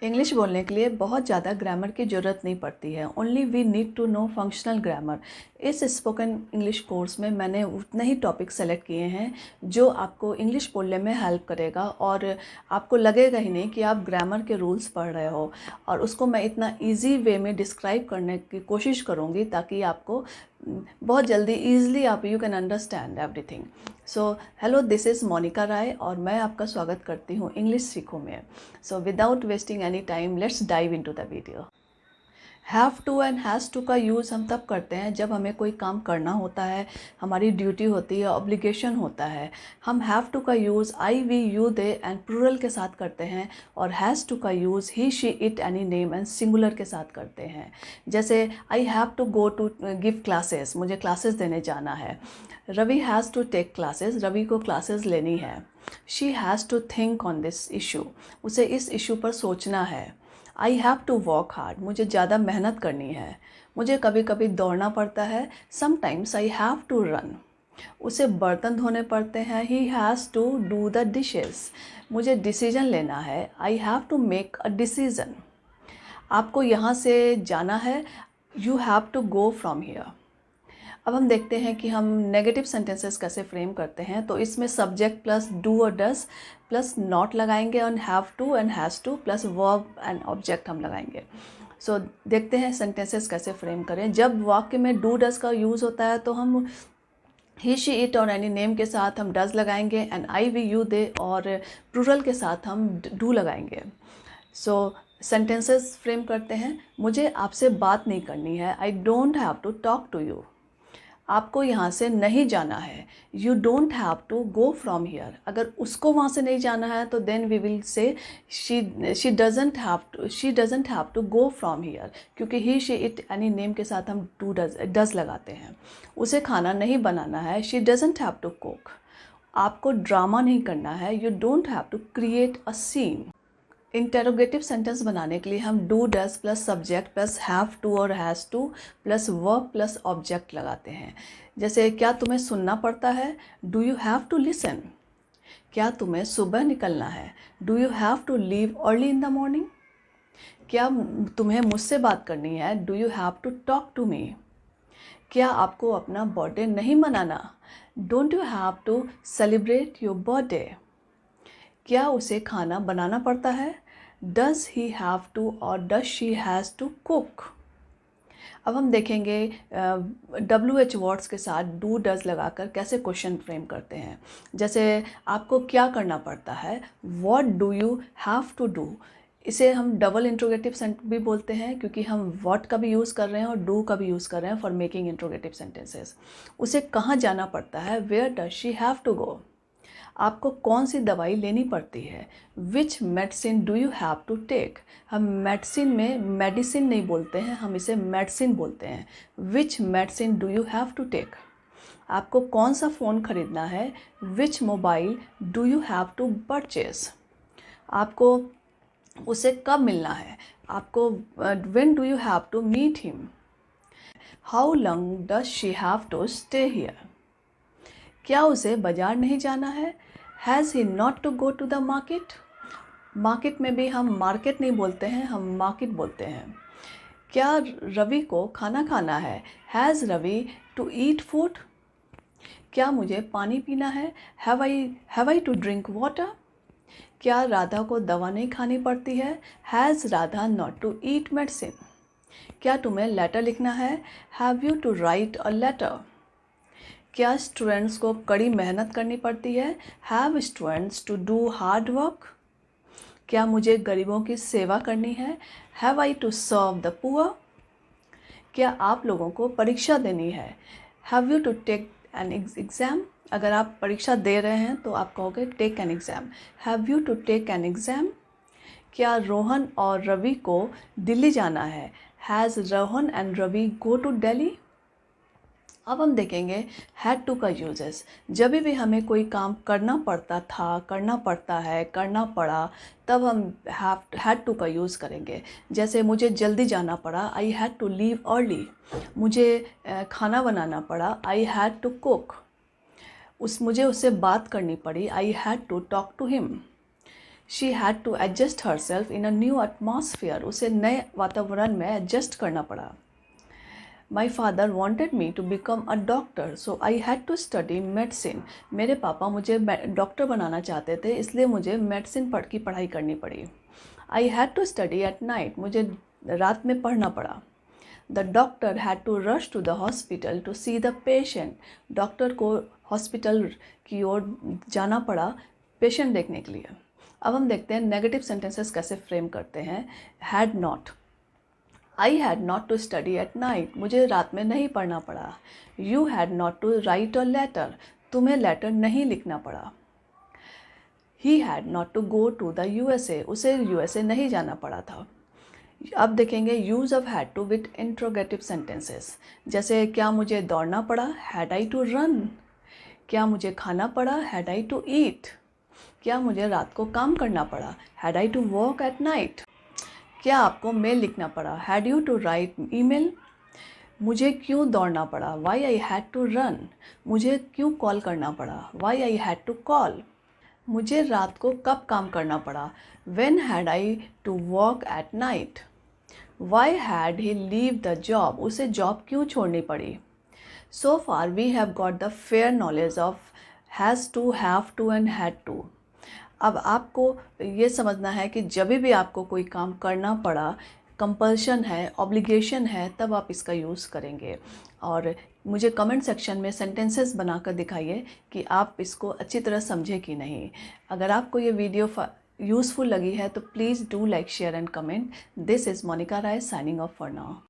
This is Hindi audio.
इंग्लिश बोलने के लिए बहुत ज़्यादा ग्रामर की ज़रूरत नहीं पड़ती है। Only we need to know functional grammar. इस स्पोकन इंग्लिश कोर्स में मैंने उतने ही टॉपिक सेलेक्ट किए हैं जो आपको इंग्लिश बोलने में हेल्प करेगा और आपको लगेगा ही नहीं कि आप ग्रामर के रूल्स पढ़ रहे हो। और उसको मैं इतना इजी वे में डिस्क्राइब करने की कोशिश करूँगी ताकि आपको बहुत जल्दी ईजिली आप you can understand everything. So hello, this is Monika Rai और मैं आपका स्वागत करती हूँ इंग्लिश सीखो में। So without wasting any time let's dive into the video. Have to and has to का यूज़ हम तब करते हैं जब हमें कोई काम करना होता है, हमारी ड्यूटी होती है, ऑब्लिगेशन होता है। हम हैव टू का use I we you they and plural के साथ करते हैं और हैज़ टू का use he she it any name and singular के साथ करते हैं। जैसे I have to go to give classes, मुझे क्लासेस देने जाना है। Ravi has to take classes, Ravi को क्लासेस लेनी है। She has to think on this issue, उसे इस इशू पर सोचना है। I have to work hard, मुझे ज़्यादा मेहनत करनी है। मुझे कभी कभी दौड़ना पड़ता है। Sometimes I have to run, उसे बर्तन धोने पड़ते हैं। He has to do the dishes, मुझे डिसीजन लेना है। I have to make a decision, आपको यहाँ से जाना है। You have to go from here. अब हम देखते हैं कि हम नेगेटिव सेंटेंसेस कैसे फ्रेम करते हैं। तो इसमें सब्जेक्ट प्लस डू और डस प्लस नॉट लगाएंगे और have to and has to plus verb and object हम लगाएंगे। सो देखते हैं सेंटेंसेस कैसे फ्रेम करें। जब वाक्य में डू डस का यूज़ होता है तो हम ही शी इट और एनी नेम के साथ हम डज लगाएंगे and I we you they और प्लूरल के साथ हम डू लगाएंगे। सो सेंटेंसेस फ्रेम करते हैं। मुझे आपसे बात नहीं करनी है। I don't have to talk to you, आपको यहाँ से नहीं जाना है। You don't have to go from here, अगर उसको वहाँ से नहीं जाना है तो then we will say she doesn't have to go from here, क्योंकि he she it any name के साथ हम टू डज लगाते हैं। उसे खाना नहीं बनाना है। She doesn't have to cook, आपको ड्रामा नहीं करना है। You don't have to create a scene. Interrogative sentence बनाने के लिए हम do does plus subject plus have to और has to plus verb plus object लगाते हैं। जैसे क्या तुम्हें सुनना पड़ता है? Do you have to listen. क्या तुम्हें सुबह निकलना है? Do you have to leave early in the morning. क्या तुम्हें मुझसे बात करनी है? Do you have to talk to me. क्या आपको अपना बर्थडे नहीं मनाना? Don't you have to celebrate your birthday. क्या उसे खाना बनाना पड़ता है? डज़ ही हैव टू और does she has to cook. अब हम देखेंगे WH वर्ड्स के साथ डू डज़ लगाकर कैसे क्वेश्चन फ्रेम करते हैं। जैसे आपको क्या करना पड़ता है? What do you have to do. इसे हम डबल इंट्रोगेटिव सेंट भी बोलते हैं क्योंकि हम व्हाट का भी यूज़ कर रहे हैं और डू का भी यूज़ कर रहे हैं फॉर मेकिंग इंट्रोगेटिव सेंटेंसेस। उसे कहाँ जाना पड़ता है? Where does she have to go. आपको कौन सी दवाई लेनी पड़ती है? Which medicine do you have to take. हम मेडिसिन में मेडिसिन नहीं बोलते हैं, हम इसे मेडिसिन बोलते हैं। Which medicine do you have to take. आपको कौन सा फ़ोन ख़रीदना है? Which mobile do you have to purchase. आपको उसे कब मिलना है? आपको when do you have to meet him. How long does she have to stay here. क्या उसे बाजार नहीं जाना है? Has he not to go to the market. Market में भी हम मार्केट नहीं बोलते हैं, हम मार्केट बोलते हैं। क्या रवि को खाना खाना है? Has Ravi to eat food. क्या मुझे पानी पीना है? Have I to drink water. क्या राधा को दवा नहीं खानी पड़ती है? Has Radha not to eat medicine. क्या तुम्हें लेटर लिखना है? Have you to write a letter. क्या स्टूडेंट्स को कड़ी मेहनत करनी पड़ती है? Have students to do hard work. क्या मुझे गरीबों की सेवा करनी है? Have I to serve the poor. क्या आप लोगों को परीक्षा देनी है? Have you to take an exam. अगर आप परीक्षा दे रहे हैं तो आप कहोगे take an exam. Have you to take an exam. क्या रोहन और रवि को दिल्ली जाना है? Has Rohan and Ravi go to Delhi. अब हम देखेंगे हैड टू का यूजेस। जब भी हमें कोई काम करना पड़ता था, करना पड़ता है, करना पड़ा, तब हम हैड टू का यूज़ करेंगे। जैसे मुझे जल्दी जाना पड़ा, I had to leave early. मुझे खाना बनाना पड़ा, आई हैड टू कुक। मुझे उससे बात करनी पड़ी, I had to talk to him. She had to adjust herself in a new atmosphere, उसे नए वातावरण में एडजस्ट करना पड़ा। My father wanted me to become a doctor so I had to study medicine, मेरे पापा मुझे डॉक्टर बनाना चाहते थे इसलिए मुझे मेडिसिन की पढ़ाई करनी पड़ी। I had to study at night, मुझे रात में पढ़ना पड़ा। The doctor had to rush to the hospital to see the patient, doctor को हॉस्पिटल की ओर जाना पड़ा पेशेंट देखने के लिए। अब हम देखते हैं नेगेटिव सेंटेंसेस कैसे फ्रेम करते हैं। Had not, I had not to study at night, मुझे रात में नहीं पढ़ना पड़ा। You had not to write a letter, तुम्हें लेटर नहीं लिखना पड़ा। He had not to go to the USA, उसे USA नहीं जाना पड़ा था। अब देखेंगे use of had to with interrogative sentences, जैसे क्या मुझे दौड़ना पड़ा, हैड आई टू रन। क्या मुझे खाना पड़ा, हैड आई टू ईट। क्या मुझे रात को काम करना पड़ा, had I to work at night. क्या आपको मेल लिखना पड़ा, had you to write email. मुझे क्यों दौड़ना पड़ा, why I had to run. मुझे क्यों कॉल करना पड़ा, why I had to call. मुझे रात को कब काम करना पड़ा, when had I to work at night. Why had he leave the job, उसे जॉब क्यों छोड़नी पड़ी। So far we have got the fair knowledge of has to, have to and had to. अब आपको ये समझना है कि जब भी आपको कोई काम करना पड़ा, कंपल्शन है, ऑब्लिगेशन है, तब आप इसका यूज़ करेंगे। और मुझे कमेंट सेक्शन में सेंटेंसेस बनाकर दिखाइए कि आप इसको अच्छी तरह समझे कि नहीं। अगर आपको ये वीडियो यूज़फुल लगी है तो please do like, share and comment. This is Monika Rai signing off for now.